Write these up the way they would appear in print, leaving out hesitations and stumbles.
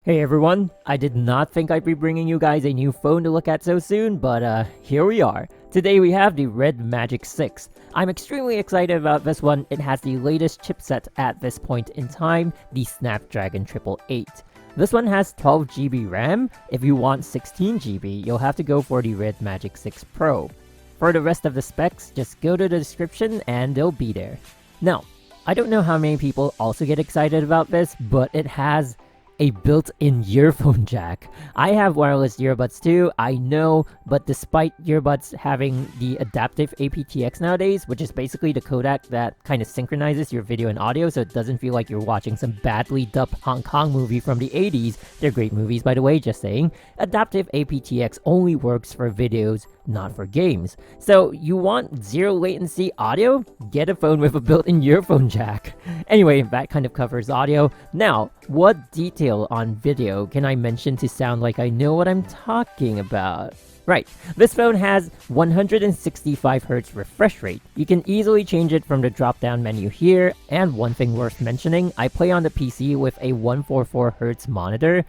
Hey everyone, I did not think I'd be bringing you guys a new phone to look at so soon, but here we are. Today we have the Red Magic 6. I'm extremely excited about this one. It has the latest chipset at this point in time, the Snapdragon 888. This one has 12GB RAM. If you want 16GB, you'll have to go for the Red Magic 6 Pro. For the rest of the specs, just go to the description and they'll be there. Now, I don't know how many people also get excited about this, but it has a built-in earphone jack. I have wireless earbuds too, I know, but despite earbuds having the adaptive aptX nowadays, which is basically the codec that kind of synchronizes your video and audio so it doesn't feel like you're watching some badly dubbed Hong Kong movie from the 80s. They're great movies, by the way, just saying. Adaptive aptX only works for videos, not for games. So you want zero latency audio? Get a phone with a built-in earphone jack. Anyway, that kind of covers audio. Now, what detail on video can I mention to sound like I know what I'm talking about? Right, this phone has 165Hz refresh rate. You can easily change it from the drop-down menu here, and one thing worth mentioning, I play on the PC with a 144Hz monitor.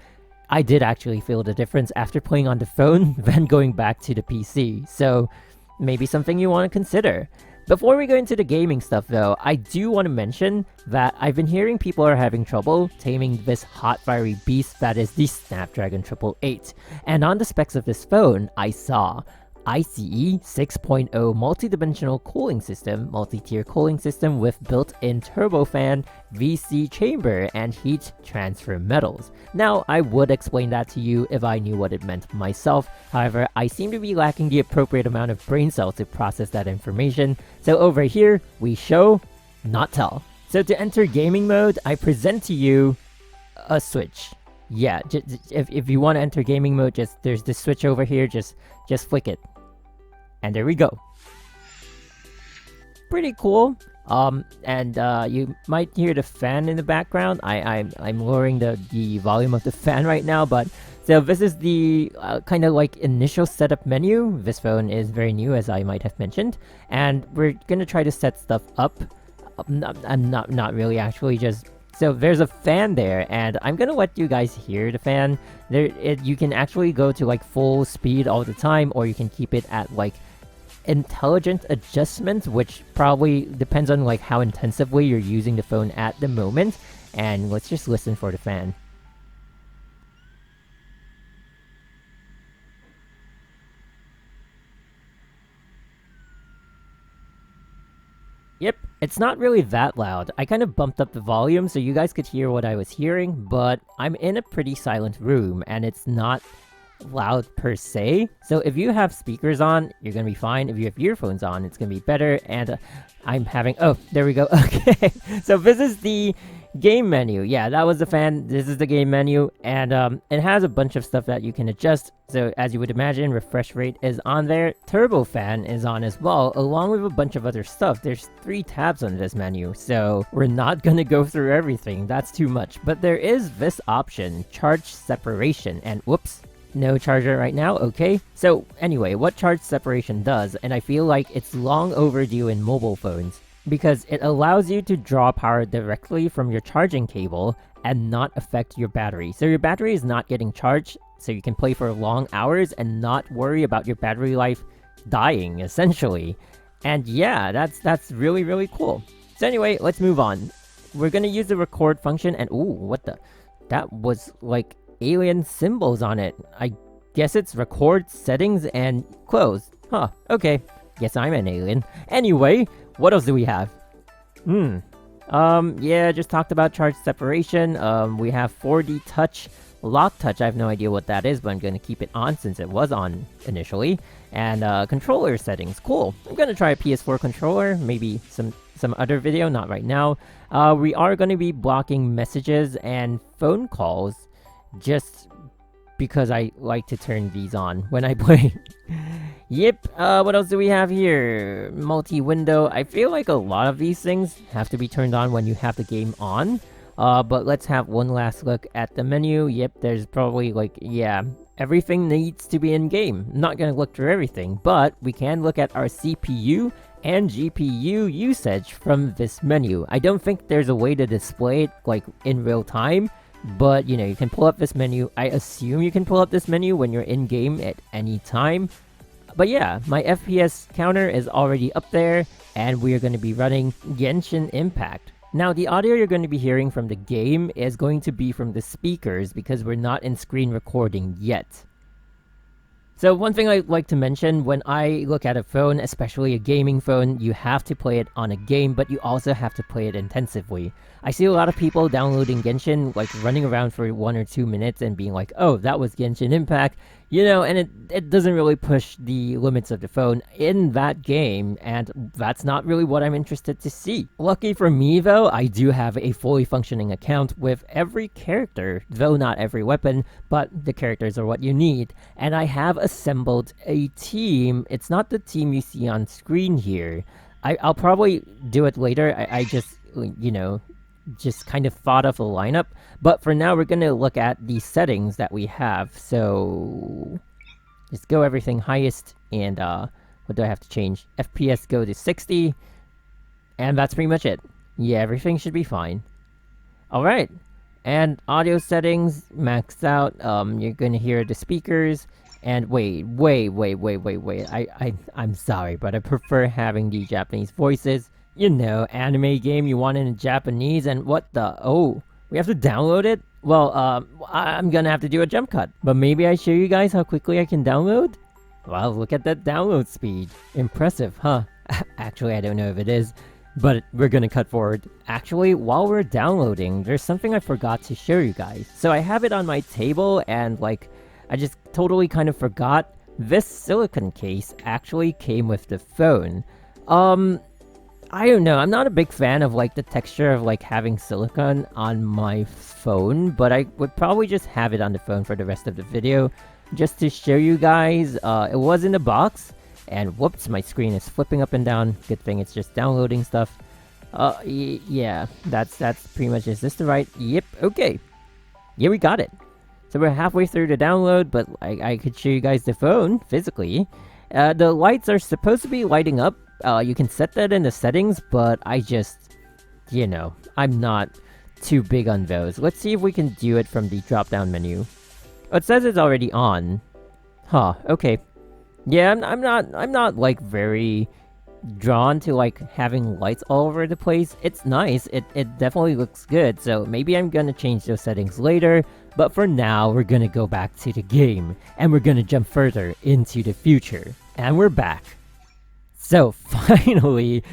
I did actually feel the difference after playing on the phone than going back to the PC, so maybe something you want to consider. Before we go into the gaming stuff though, I do want to mention that I've been hearing people are having trouble taming this hot fiery beast that is the Snapdragon 888. And on the specs of this phone, I saw ICE 6.0 multi-dimensional cooling system, multi-tier cooling system with built-in turbofan, VC chamber, and heat transfer metals. Now, I would explain that to you if I knew what it meant myself, however, I seem to be lacking the appropriate amount of brain cells to process that information, so over here, we show, not tell. So to enter gaming mode, I present to you a switch. Yeah, if you want to enter gaming mode, there's this switch over here, just flick it. And there we go. Pretty cool. You might hear the fan in the background. I'm lowering the volume of the fan right now, but so this is the kind of like initial setup menu. This phone is very new, as I might have mentioned, and we're gonna try to set stuff up. Not really, actually, just. So there's a fan there, and I'm gonna let you guys hear the fan. You can actually go to like full speed all the time, or you can keep it at like intelligent adjustment, which probably depends on like how intensively you're using the phone at the moment. And let's just listen for the fan. Yep, it's not really that loud. I kind of bumped up the volume so you guys could hear what I was hearing, but I'm in a pretty silent room and it's not loud per se. So if you have speakers on, you're gonna be fine. If you have earphones on, it's gonna be better. And I'm having, oh, there we go. Okay, so this is the game menu. Yeah, that was the fan. This is the game menu, and it has a bunch of stuff that you can adjust. So as you would imagine, refresh rate is on there. Turbofan is on as well, along with a bunch of other stuff. There's 3 tabs on this menu, so we're not gonna go through everything. That's too much. But there is this option, charge separation, and whoops, no charger right now, okay. So anyway, what charge separation does, and I feel like it's long overdue in mobile phones, because it allows you to draw power directly from your charging cable and not affect your battery. So your battery is not getting charged, so you can play for long hours and not worry about your battery life dying, essentially. And yeah, that's really, really cool. So anyway, let's move on. We're gonna use the record function, and ooh, what the? That was like alien symbols on it. I guess it's record, settings, and close. Huh, okay. Guess I'm an alien. Anyway, what else do we have? Yeah, just talked about charge separation. We have 4D touch, lock touch. I have no idea what that is, but I'm gonna keep it on since it was on initially. And controller settings, cool. I'm gonna try a PS4 controller, maybe some other video, not right now. We are gonna be blocking messages and phone calls, just because I like to turn these on when I play. Yep, what else do we have here? Multi-window. I feel like a lot of these things have to be turned on when you have the game on. But let's have one last look at the menu. Yep, there's probably like, yeah, everything needs to be in game. I'm not gonna look through everything, but we can look at our CPU and GPU usage from this menu. I don't think there's a way to display it like in real time, but you know, you can pull up this menu. I assume you can pull up this menu when you're in game at any time. But yeah, my FPS counter is already up there, and we are going to be running Genshin Impact. Now, the audio you're going to be hearing from the game is going to be from the speakers because we're not in screen recording yet. So one thing I'd like to mention, when I look at a phone, especially a gaming phone, you have to play it on a game, but you also have to play it intensively. I see a lot of people downloading Genshin, like running around for 1 or 2 minutes and being like, oh, that was Genshin Impact, you know, and it doesn't really push the limits of the phone in that game, and that's not really what I'm interested to see. Lucky for me though, I do have a fully functioning account with every character, though not every weapon, but the characters are what you need. And I have assembled a team. It's not the team you see on screen here. I'll probably do it later. I just, you know, just kind of thought of a lineup, but for now we're going to look at the settings that we have. So just go everything highest, and what do I have to change? FPS go to 60, and that's pretty much it. Yeah, everything should be fine. Alright, and audio settings maxed out. You're going to hear the speakers, and wait, I'm sorry, but I prefer having the Japanese voices. You know, anime game you want it in Japanese, and what the... Oh, we have to download it? Well, I'm gonna have to do a jump cut. But maybe I show you guys how quickly I can download? Wow, look at that download speed. Impressive, huh? Actually, I don't know if it is, but we're gonna cut forward. Actually, while we're downloading, there's something I forgot to show you guys. So I have it on my table, and like, I just totally kind of forgot. This silicone case actually came with the phone. I don't know, I'm not a big fan of like the texture of like having silicone on my phone, but I would probably just have it on the phone for the rest of the video, just to show you guys. It was in the box, and whoops, my screen is flipping up and down. Good thing it's just downloading stuff. Yeah, that's pretty much. Is this the right? Yep, okay. Yeah, we got it. So we're halfway through the download, but I could show you guys the phone physically. The lights are supposed to be lighting up. You can set that in the settings, but I just, you know, I'm not too big on those. Let's see if we can do it from the drop-down menu. Oh, it says it's already on. Huh, okay. Yeah, I'm not like very drawn to like having lights all over the place. It's nice, it definitely looks good, so maybe I'm gonna change those settings later, but for now, we're gonna go back to the game, and we're gonna jump further into the future. And we're back. So, finally,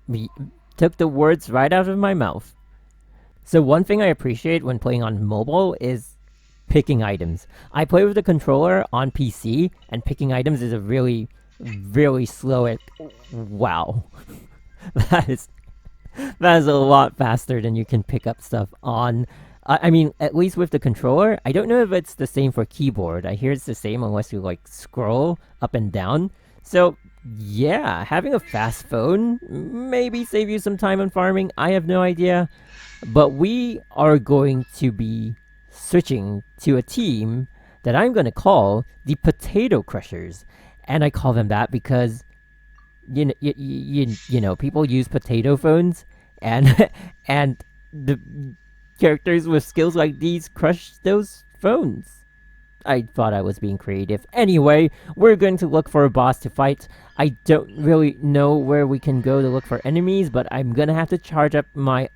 we took the words right out of my mouth. So one thing I appreciate when playing on mobile is picking items. I play with the controller on PC, and picking items is a really, really slow. Wow. That is a lot faster than you can pick up stuff on... I mean, at least with the controller. I don't know if it's the same for keyboard. I hear it's the same unless you, like, scroll up and down. So, yeah, having a fast phone maybe save you some time on farming. I have no idea. But we are going to be switching to a team that I'm going to call the Potato Crushers. And I call them that because, you know, people use potato phones, and and the characters with skills like these crush those phones. I thought I was being creative. Anyway, we're going to look for a boss to fight. I don't really know where we can go to look for enemies, but I'm gonna have to charge up my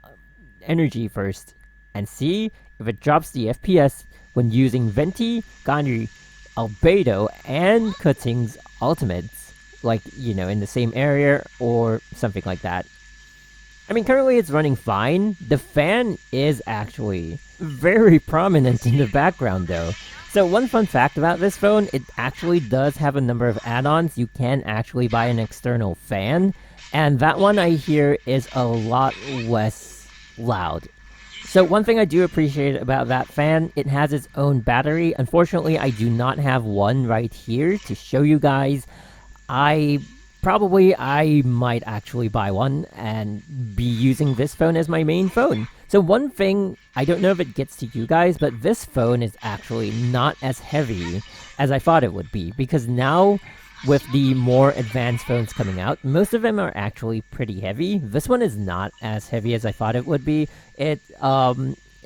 energy first and see if it drops the FPS when using Venti, Gandhi, Albedo, and Kuting's ultimates. Like, you know, in the same area or something like that. I mean, currently it's running fine. The fan is actually very prominent in the background, though. So one fun fact about this phone, it actually does have a number of add-ons. You can actually buy an external fan, and that one I hear is a lot less loud. So one thing I do appreciate about that fan, it has its own battery. Unfortunately, I do not have one right here to show you guys. I might actually buy one and be using this phone as my main phone. So one thing, I don't know if it gets to you guys, but this phone is actually not as heavy as I thought it would be, because now with the more advanced phones coming out. Most of them are actually pretty heavy. This one is not as heavy as I thought it would be. It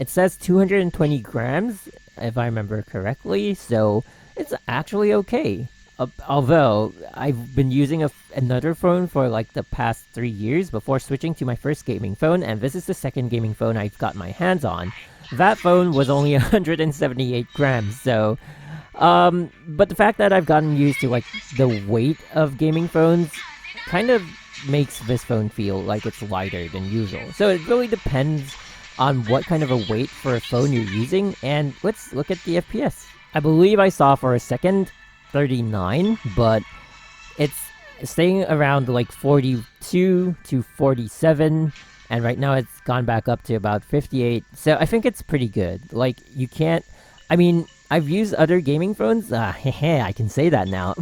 says 220 grams, if I remember correctly, so it's actually okay. Although I've been using another phone for like the past 3 years before switching to my first gaming phone, and this is the second gaming phone I've got my hands on. That phone was only 178 grams, so but the fact that I've gotten used to like the weight of gaming phones kind of makes this phone feel like it's lighter than usual. So it really depends on what kind of a weight for a phone you're using, and let's look at the FPS. I believe I saw for a second 39, but it's staying around like 42 to 47, and right now it's gone back up to about 58, so I think it's pretty good. Like, you can't, I mean, I've used other gaming phones, I can say that now.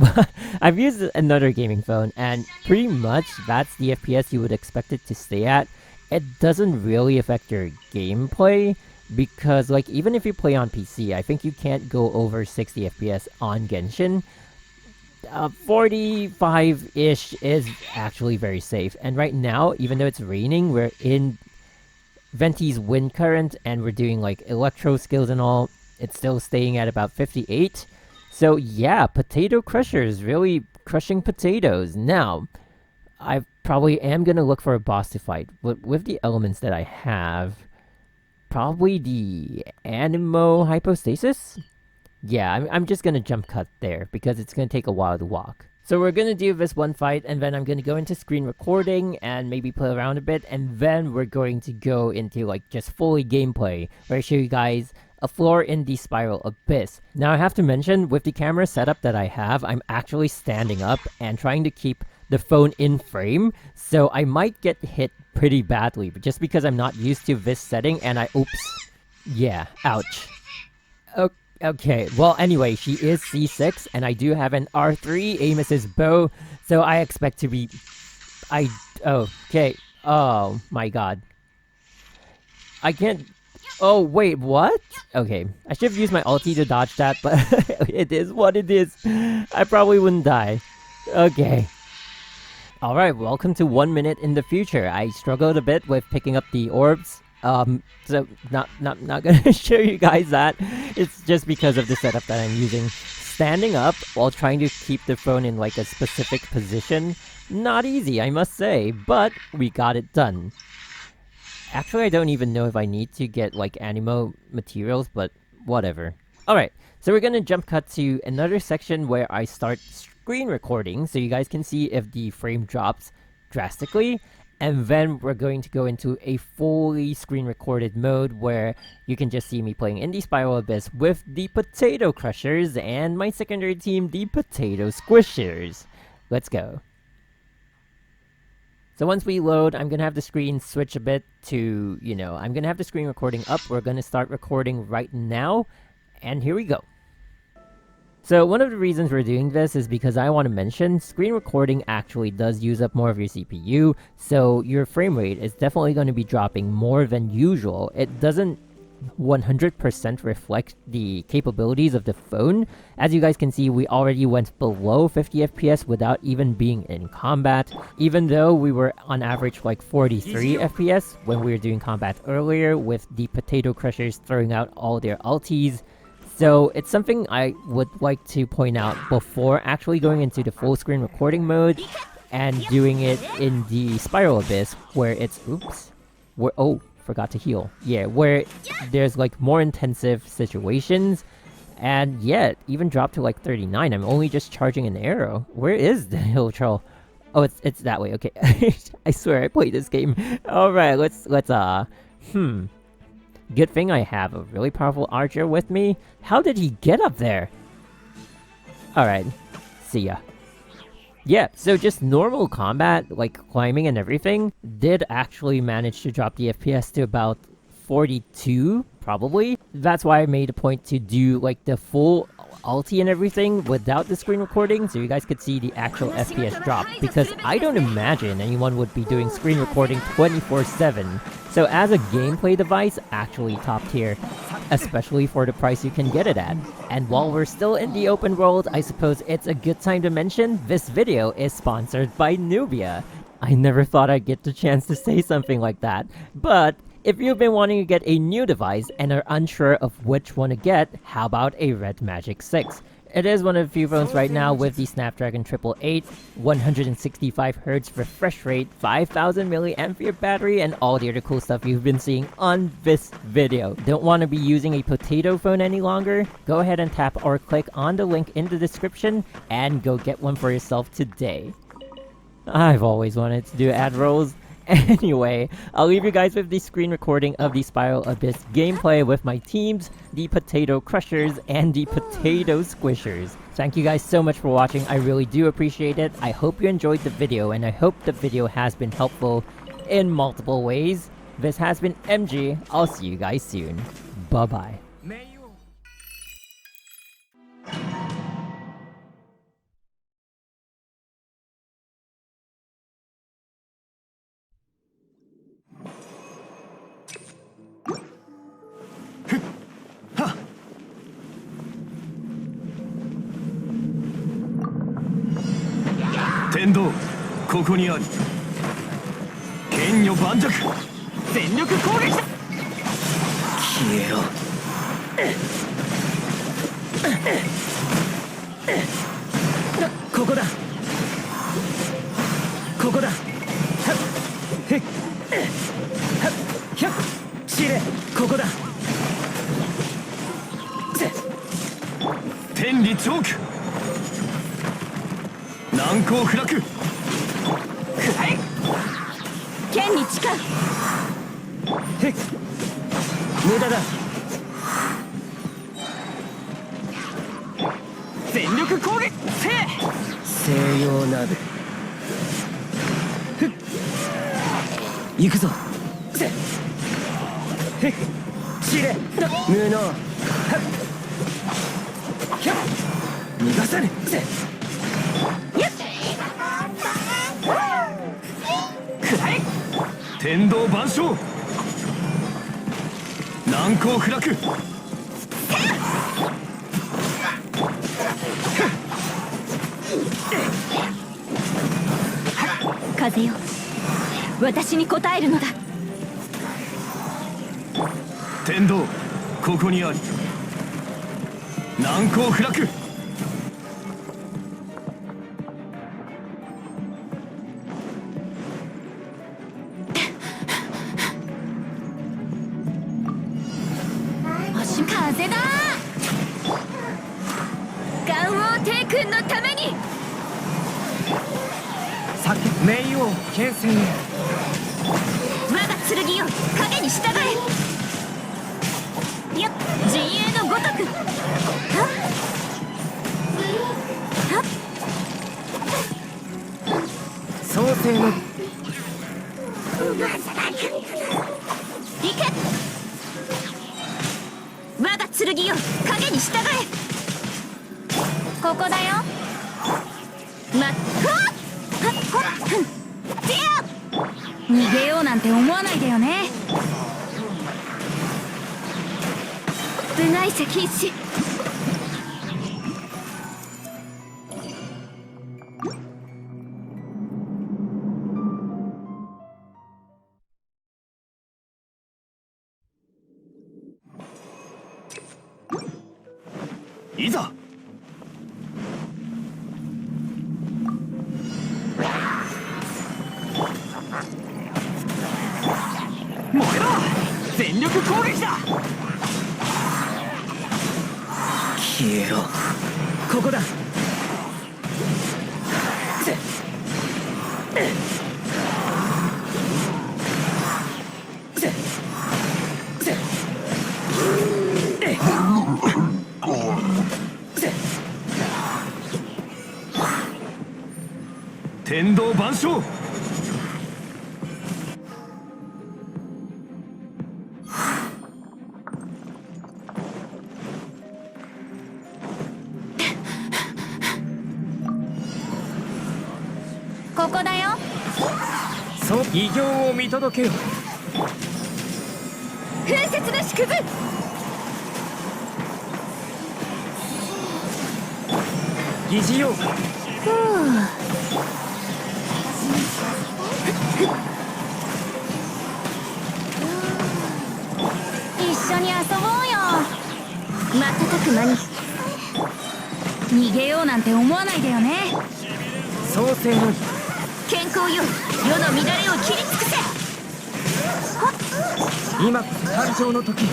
I've used another gaming phone, and pretty much that's the FPS you would expect it to stay at. It doesn't really affect your gameplay, because like even if you play on PC, I think you can't go over 60 FPS on Genshin. 45-ish is actually very safe. And right now, even though it's raining, we're in Venti's wind current and we're doing like electro skills and all. It's still staying at about 58. So yeah, Potato Crusher is really crushing potatoes. Now, I probably am going to look for a boss to fight. With the elements that I have, probably the Animo Hypostasis? Yeah, I'm just going to jump cut there because it's going to take a while to walk. So we're going to do this one fight, and then I'm going to go into screen recording and maybe play around a bit, and then we're going to go into like just fully gameplay, where I show you guys a floor in the Spiral Abyss. Now I have to mention, with the camera setup that I have, I'm actually standing up and trying to keep the phone in frame, so I might get hit pretty badly, but just because I'm not used to this setting and oops. Yeah, ouch. Okay, well anyway, she is C6 and I do have an R3 aim assist bow, so I expect to be... Okay, oh my god. I can't... Oh wait, what? Okay, I should have used my ulti to dodge that, but it is what it is. I probably wouldn't die. Okay. Alright, welcome to 1 minute in the future. I struggled a bit with picking up the orbs. So not gonna show you guys that. It's just because of the setup that I'm using. Standing up while trying to keep the phone in like a specific position. Not easy, I must say, but we got it done. Actually, I don't even know if I need to get like Animo materials, but whatever. Alright, so we're gonna jump cut to another section where I start screen recording, so you guys can see if the frame drops drastically. And then we're going to go into a fully screen recorded mode where you can just see me playing in the Spiral Abyss with the Potato Crushers and my secondary team, the Potato Squishers. Let's go. So once we load, I'm going to have the screen switch a bit to, I'm going to have the screen recording up. We're going to start recording right now. And here we go. So one of the reasons we're doing this is because I want to mention screen recording actually does use up more of your CPU, so your frame rate is definitely going to be dropping more than usual. It doesn't 100% reflect the capabilities of the phone. As you guys can see, we already went below 50 FPS without even being in combat, even though we were on average like 43 FPS when we were doing combat earlier with the Potato Crushers throwing out all their ultis. So it's something I would like to point out before actually going into the full screen recording mode and doing it in the Spiral Abyss where it's, forgot to heal. Yeah, where there's like more intensive situations, and yeah, it even dropped to like 39. I'm only just charging an arrow. Where is the hill troll? Oh, it's that way. Okay. I swear I played this game. Alright, let's Good thing I have a really powerful archer with me. How did he get up there? Alright, see ya. Yeah, so just normal combat, like climbing and everything, did actually manage to drop the FPS to about 42, probably. That's why I made a point to do like the full ulti and everything without the screen recording so you guys could see the actual FPS drop, because I don't imagine anyone would be doing screen recording 24/7. So as a gameplay device, actually top tier, especially for the price you can get it at. And while we're still in the open world, I suppose it's a good time to mention this video is sponsored by Nubia. I never thought I'd get the chance to say something like that, but if you've been wanting to get a new device and are unsure of which one to get, how about a Red Magic 6? It is one of the few phones right now with the Snapdragon 888, 165Hz refresh rate, 5000 mAh battery, and all the other cool stuff you've been seeing on this video. Don't want to be using a potato phone any longer? Go ahead and tap or click on the link in the description and go get one for yourself today. I've always wanted to do ad rolls. Anyway, I'll leave you guys with the screen recording of the Spiral Abyss gameplay with my teams, the Potato Crushers, and the Potato Squishers. Thank you guys so much for watching, I really do appreciate it. I hope you enjoyed the video, and I hope the video has been helpful in multiple ways. This has been MG, I'll see you guys soon. Bye bye. Tendo, ここにあり。剣女盤石。全力攻撃だ。消えろ。ここだ。ここだ。はっ。へっ。はっ。ひゃっ。しれ。ここだ。天理チョーク。難攻不落。はい。剣に近い。へっ。無駄だ。全力攻撃。せい。西洋鍋。ふっ。行くぞ。せ。へっ。しれ。無能。はっ。ひゃっ。逃がさね。せ。天道万象。難攻不落。風よ、私に応えるのだ。天道、ここにあり。難攻不落。風だ。元王帝君のために。冥王剣戦へ。我が剣よ、影に従え。よっ、陣営のごとく。はっはっ。創世の。行け。我が剣よ、影に従え。ここだよ。まっはっ。逃げようなんて思わないでよね。部外者禁止。いざ。燃えろ。全力攻撃だ。消えろ。ここだ。天道万象。こだよ。そう偉業を見届けよ。風雪の縮図。疑似よ。一緒に遊ぼうよ。瞬く間に逃げようなんて思わないでよね。創世の健康よ、世の乱れを切り尽くせ。今こそ誕生の時。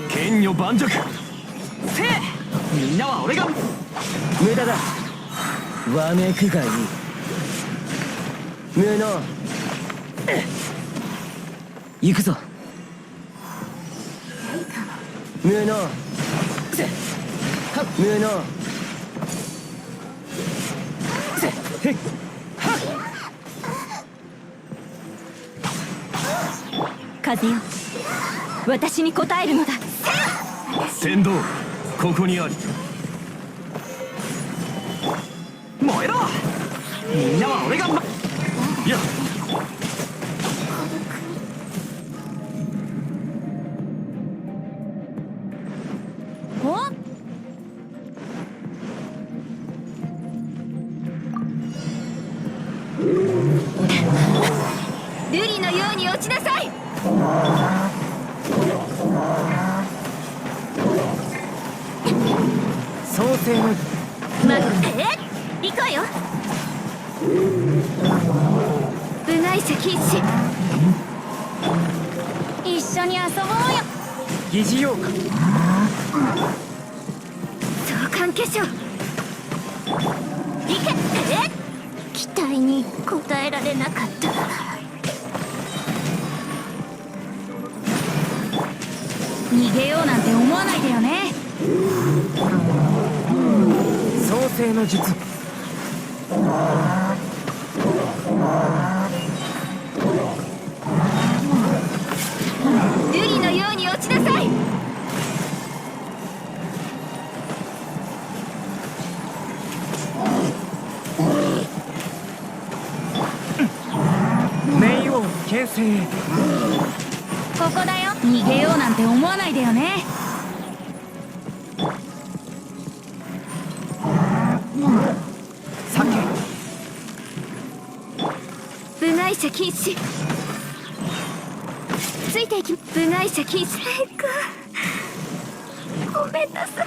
剣女盤石。せえ、みんなは俺が。無駄だ。わめくがいい。無能。行くぞ。無能。無能。へっ。風よ、私に応えるのだ。天道、ここにあり。燃えろ。みんなは俺がいや。お、瑠璃のように落ちなさい。創世の行くわよ。部外者禁止。一緒に遊ぼうよ。疑似ようか。相関化粧。行け。期待に応えられなかった。逃げようなんて思わないでよね。創世の術。瑠璃のように落ちなさい。冥王形成。ここだよ。逃げようなんて思わないでよね。酒。部外者禁止。ついていき。部外者禁止。ごめんなさい。